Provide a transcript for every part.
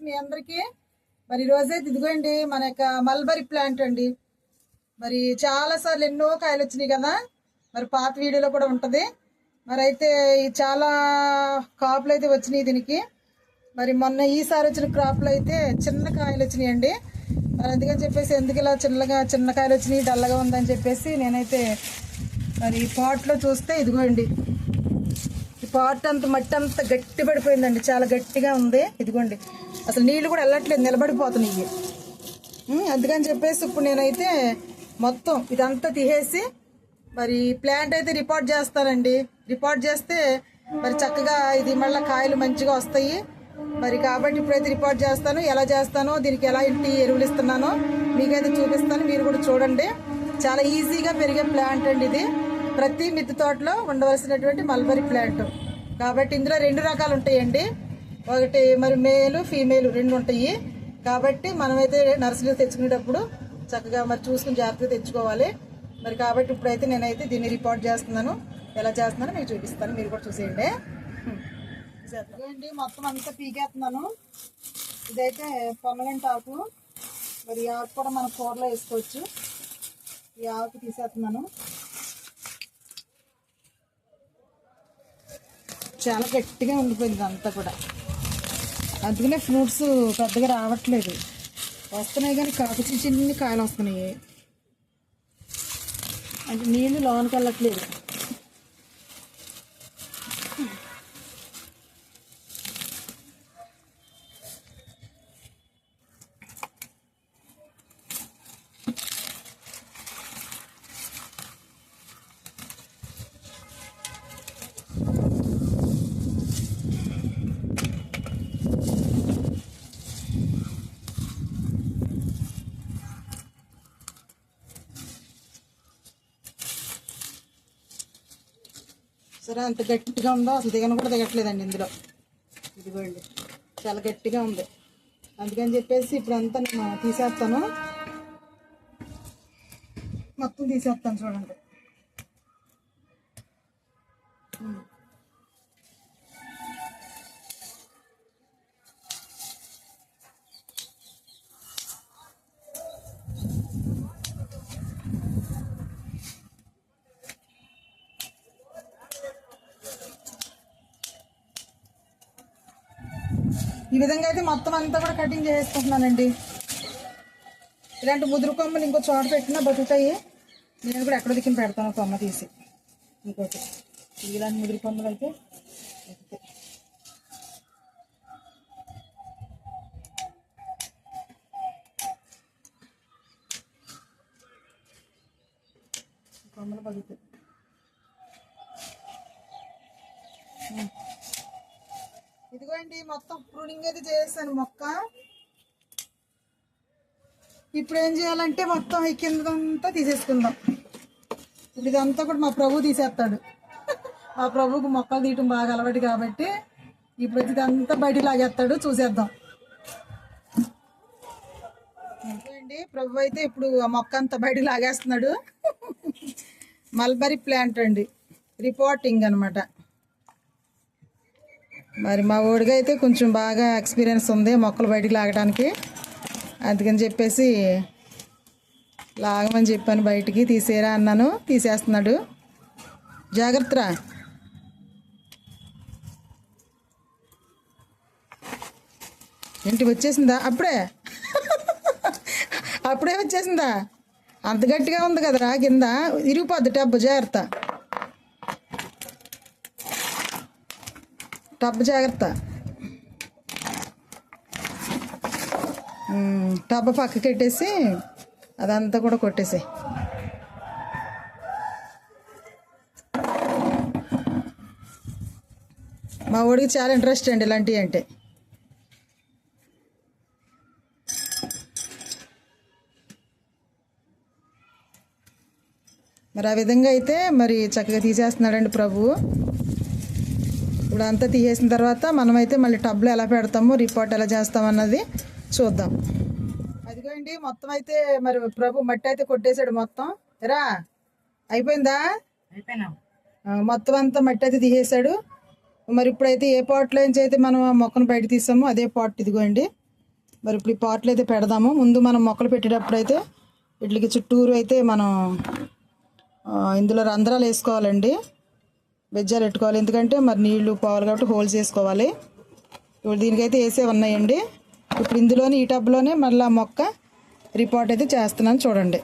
మీ అందరికీ. మరి రోజైతే ఇదిగోండి మన యొక్క మల్బరీ ప్లాంట్ అండి. మరి చాలా సార్లు ఎన్నో కాయలు వచ్చినాయి కదా, మరి పాత వీడియోలో కూడా ఉంటుంది. మరి అయితే చాలా కాపులు అయితే వచ్చినాయి దీనికి. మరి మొన్న ఈసారి వచ్చిన క్రాప్లో అయితే చిన్న కాయలు వచ్చినాయండి. మరి అందుకని చెప్పేసి ఎందుకు ఇలా చిన్న కాయలు వచ్చినాయి, డల్లగా ఉందని చెప్పేసి నేనైతే మరి పాట్లో చూస్తే ఇదిగోండి ఈ పాట్ అంత మట్టి అంతా గట్టి పడిపోయిందండి, చాలా గట్టిగా ఉంది. ఇదిగోండి అసలు నీళ్ళు కూడా వెళ్ళట్లేదు, నిలబడిపోతున్నాయి. అందుకని చెప్పేసి ఇప్పుడు నేనైతే మొత్తం ఇదంతా తీసేసి మరి ప్లాంట్ అయితే రిపోర్ట్ చేస్తానండి. రిపోర్ట్ చేస్తే మరి చక్కగా ఇది మళ్ళీ కాయలు మంచిగా వస్తాయి. మరి కాబట్టి ఇప్పుడైతే రిపోర్ట్ చేస్తాను, ఎలా చేస్తానో దీనికి ఎలా ఇంటి ఎరువులు ఇస్తున్నానో మీకైతే చూపిస్తాను, మీరు కూడా చూడండి. చాలా ఈజీగా పెరిగే ప్లాంట్ అండి ఇది. ప్రతి మిద్దె తోటలో ఉండవలసినటువంటి మల్బరీ ప్లాంట్. కాబట్టి ఇందులో 2 రకాలు ఉంటాయండి, ఒకటి మరి మేలు ఫీమేల్ 2 ఉంటాయి. కాబట్టి మనమైతే నర్సరీలో తెచ్చుకునేటప్పుడు చక్కగా మరి చూసుకుని జాగ్రత్తగా తెచ్చుకోవాలి. మరి కాబట్టి ఇప్పుడైతే నేనైతే దీన్ని రిపోర్ట్ చేస్తున్నాను, ఎలా చేస్తున్నానో మీకు చూపిస్తాను, మీరు కూడా చూసేయండి. మొత్తం అంతా పీకేస్తున్నాను. ఇదైతే పొన్నగంటి ఆకు, మరి ఈ ఆకు కూడా మన కూరలో వేసుకోవచ్చు. ఈ ఆకు తీసేస్తున్నాను. చాలా గట్టిగా ఉండిపోయింది అంతా కూడా, అందుకనే ఫ్రూట్స్ పెద్దగా రావట్లేదు. వస్తున్నాయి కానీ కాకు చిన్ని కాయలు వస్తున్నాయి, అంటే నీళ్ళు లోనికి వెళ్ళట్లేదు. సరే అంత గట్టిగా ఉందో అసలు దిగను కూడా దిగట్లేదండి ఇందులో. ఇదిగోండి చాలా గట్టిగా ఉంది, అందుకని చెప్పేసి ఇప్పుడు అంతా నేను తీసేస్తాను, మొత్తం తీసేస్తాను. చూడండి ఈ విధంగా అయితే మొత్తం అంతా కూడా కటింగ్ చేసుకుంటున్నానండి. ఇలాంటి ముదురు కొమ్మలు ఇంకో చోట పెట్టినా బతుకుతాయి. నేను కూడా ఎక్కడ దిక్కిన పెడతాను కొమ్మ తీసి. ఇంకోటి ఇలాంటి ముదురు కొమ్మలు అయితే బతుకుతాయి. కొమ్మలు బతుకుతాయి. ఇదిగోండి మొత్తం ప్రూనింగ్ అయితే చేసాను మొక్క. ఇప్పుడు ఏం చేయాలంటే మొత్తం ఈ కిందంతా తీసేసుకుందాం. ఇప్పుడు ఇదంతా కూడా మా ప్రభు తీసేస్తాడు. మా ప్రభువుకు మొక్కలు తీయటం బాగా అలవాటు కాబట్టి ఇప్పుడు ఇదంతా బయటికి లాగేస్తాడు, చూసేద్దాం. అండి ప్రభు అయితే ఇప్పుడు ఆ మొక్క అంతా బయటికి లాగేస్తున్నాడు. మల్బరీ ప్లాంట్ అండి, రిపోర్టింగ్ అనమాట. మరి మా ఊడిగా అయితే కొంచెం బాగా ఎక్స్పీరియన్స్ ఉంది మొక్కలు బయటికి లాగడానికి, అందుకని చెప్పేసి లాగమని చెప్పాను. బయటికి తీసేరా అన్నాను, తీసేస్తున్నాడు. జాగ్రత్తరా. ఏంటి వచ్చేసిందా? అప్పుడే వచ్చేసిందా? అంత గట్టిగా ఉంది కదరా, కింద ఇరిగిపోద్ది టబ్బు, జాగ్రత్త. టబ్బు జాగ్రత్త. టబ్బు పక్కకి పెట్టేసి అదంతా కూడా కొట్టేసాయి. మా ఊడికి చాలా ఇంట్రెస్ట్ అండి ఇలాంటివి అంటే. మరి ఆ విధంగా అయితే మరి చక్కగా తీసేస్తున్నాడండి ప్రభువు. ఇప్పుడు అంతా తీసేసిన తర్వాత మనమైతే మళ్ళీ టబ్లో ఎలా పెడతాము, రిపోర్ట్ ఎలా చేస్తామన్నది చూద్దాం. అదిగోండి మొత్తం అయితే మరి ప్రభు మట్టి అయితే కొట్టేశాడు మొత్తం. రా అయిపోయిందా? మొత్తం అంతా మట్టి అయితే తీసేశాడు. మరి ఇప్పుడైతే ఏ పాట్లో నుంచి అయితే మనం మొక్కను బయట తీసామో అదే పాట్ ఇదిగోండి. మరి ఇప్పుడు ఈ పాట్లు అయితే పెడదాము. ముందు మనం మొక్కలు పెట్టేటప్పుడు అయితే వీటికి చుట్టూరు అయితే మనం ఇందులో రంధ్రాలు వేసుకోవాలండి, బెజ్జాలు పెట్టుకోవాలి. ఎందుకంటే మరి నీళ్లు పోవాలి కాబట్టి హోల్స్ వేసుకోవాలి. ఇప్పుడు దీనికైతే వేసే ఉన్నాయండి. ఇప్పుడు ఇందులోనే ఈ టబ్లోనే మళ్ళీ మొక్క రిపోర్ట్ అయితే చేస్తున్నాను చూడండి.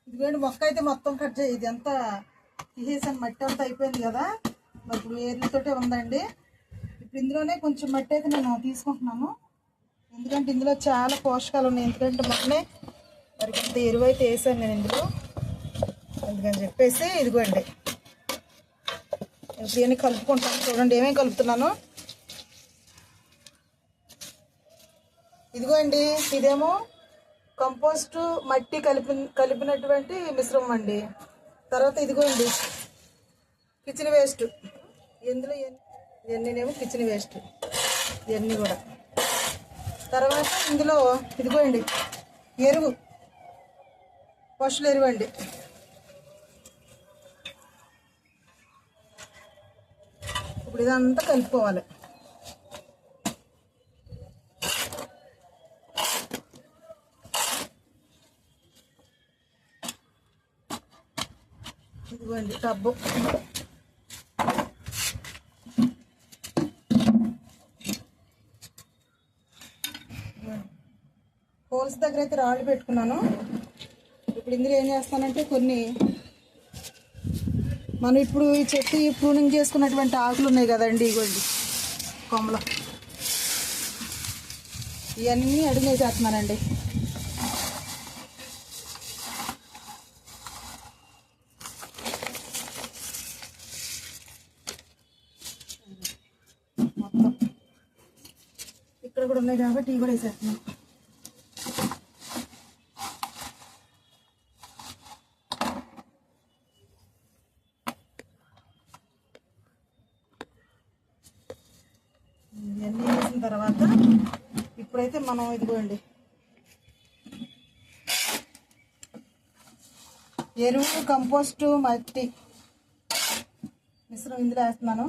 ఇదిగోండి మొక్క అయితే మొత్తం కట్ చేయి, ఇది అంతా తీసేసాను, మట్టి అంతా అయిపోయింది కదా. మరి ఇప్పుడు ఏర్లతోటే ఉందండి. ఇప్పుడు ఇందులోనే కొంచెం మట్టి అయితే నేను తీసుకుంటున్నాను, ఎందుకంటే ఇందులో చాలా పోషకాలు ఉన్నాయి. ఎందుకంటే మొన్నే మరి ఇంత ఎరువు అయితే వేసాను నేను ఇందులో, అందుకని చెప్పేసి ఇదిగోండి ఇప్పుడు ఇవన్నీ కలుపుకుంటాను చూడండి. ఏమేమి కలుపుతున్నాను ఇదిగోండి, ఇదేమో కంపోస్టు మట్టి కలిపినటువంటి మిశ్రమం అండి. తర్వాత ఇదిగోండి కిచెన్ వేస్ట్, ఇందులో ఇవన్నీనేమో కిచెన్ వేస్ట్ ఇవన్నీ కూడా. తర్వాత ఇందులో ఇదిగోండి ఎరువు, పశువుల ఎరువు అండి. ఇప్పుడు ఇదంతా కలుపుకోవాలి. ఇదిగోండి టబ్బు, హోల్స్ దగ్గర అయితే రాళ్ళు పెట్టుకున్నాను. ఇప్పుడు ఇందులో ఏం చేస్తానంటే కొన్ని మనం ఇప్పుడు ఈ చెట్టు ప్రూనింగ్ చేసుకున్నటువంటి ఆకులు ఉన్నాయి కదండి, ఇగోండి కొమ్మలు, ఇవన్నీ అడిగేసేస్తున్నానండి. మొత్తం ఇక్కడ కూడా ఉన్నాయి కాబట్టి ఇవి కూడా వేసేస్తున్నాను. ఇవన్నీ వేసిన తర్వాత ఇప్పుడైతే మనం ఇదిగోండి ఎరువు, కంపోస్టు, మట్టి మిశ్రమం ఇందులో వేస్తున్నాను.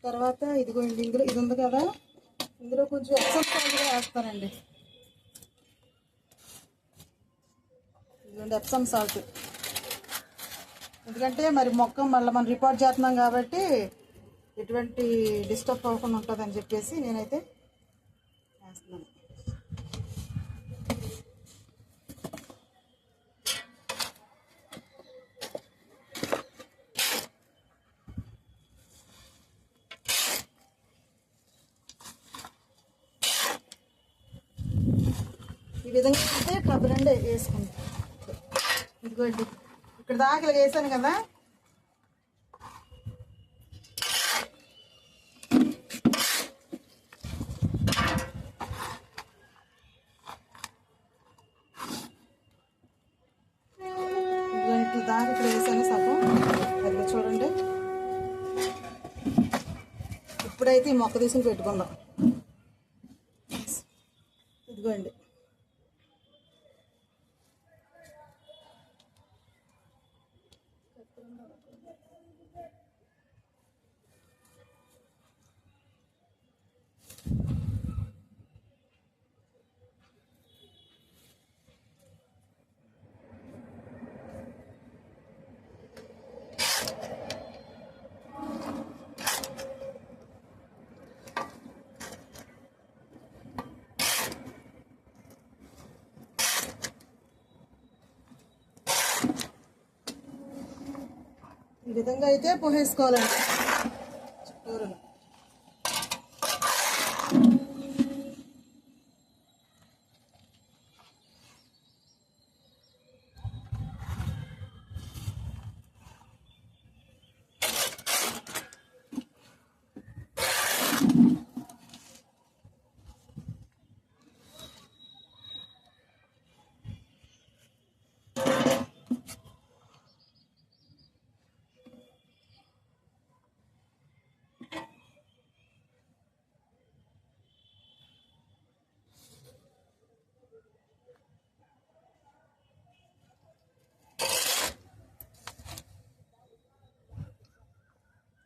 తర్వాత ఇదిగోండి ఇందులో ఇది ఉంది కదా, ఇందులో కొంచెం ఎప్సమ్ సాల్ట్ కూడా వేస్తానండి. ఇదిగోండి ఎప్సమ్ సాల్ట్, ఎందుకంటే మరి మొక్క మళ్ళీ మనం రిపోర్ట్ చేస్తున్నాం కాబట్టి ఎటువంటి డిస్టర్బ్ అవ్వకుండా ఉంటుందని చెప్పేసి నేనైతే వేస్తున్నాను. ఈ విధంగా అయితే టబ్ రెండు వేసుకుంటాం. ఇదిగోండి ఇక్కడ దాకా ఇలా వేసాను కదా, ఇట్లా దాకా ఇక్కడ వేసాను సగం, అది చూడండి. ఇప్పుడైతే ఈ మొక్క తీసుకుని పెట్టుకుందాం. ఇదిగోండి ఈ విధంగా అయితే పోసేసుకోవాలండి చుట్టూరును.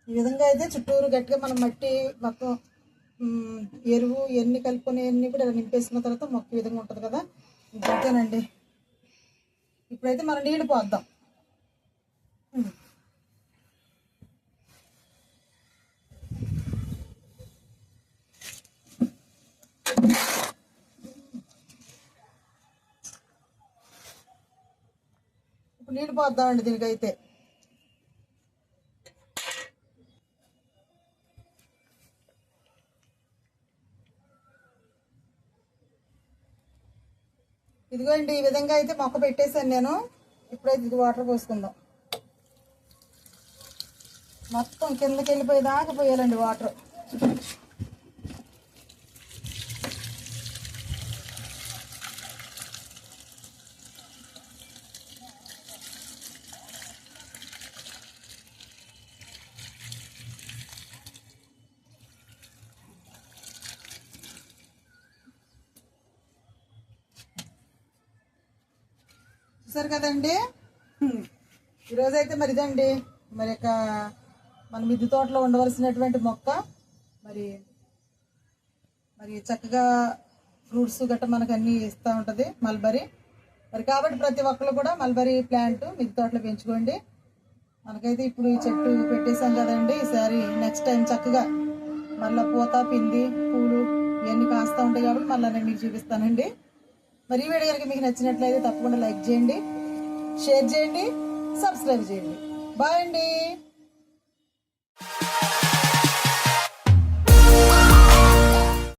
ఈ విధంగా అయితే చుట్టూరు గట్టిగా మనం మట్టి మొత్తం ఎరువు ఎన్ని కలుపుకొని అన్నీ కూడా ఇలా నింపేసుకున్న తర్వాత మొక్క ఈ విధంగా ఉంటుంది కదా. ఇంకంతేనండి. ఇప్పుడైతే మనం నీళ్ళు పోద్దాం. ఇప్పుడు నీళ్ళు పోద్దామండి దీనికైతే. ఇదిగోండి ఈ విధంగా అయితే మొక్క పెట్టేశాను నేను. ఇప్పుడైతే ఇది వాటర్ పోసుకుందాం. మొత్తం కిందకి వెళ్ళిపోయేదాకా పోయాలండి వాటర్. చూసారు కదండి. ఈరోజైతే మరి ఇదండి మరి మన మిద్దె తోటలో ఉండవలసినటువంటి మొక్క. మరి మరి చక్కగా ఫ్రూట్స్ గట్ట మనకు అన్నీ ఇస్తూ ఉంటుంది మల్బరీ. మరి కాబట్టి ప్రతి ఒక్కరు కూడా మల్బరీ ప్లాంట్ మిద్దె తోటలో పెంచుకోండి. మనకైతే ఇప్పుడు ఈ చెట్టు పెట్టేశాం కదండి. ఈసారి నెక్స్ట్ టైం చక్కగా మళ్ళీ పూత పిండి పూలు ఇవన్నీ కాస్తూ ఉంటాయి కాబట్టి మళ్ళీ నేను మీకు చూపిస్తానండి. మరి ఈ వీడియో కనుక మీకు నచ్చినట్లయితే తప్పకుండా లైక్ చేయండి, షేర్ చేయండి, సబ్స్క్రైబ్ చేయండి. బాయ్ అండి.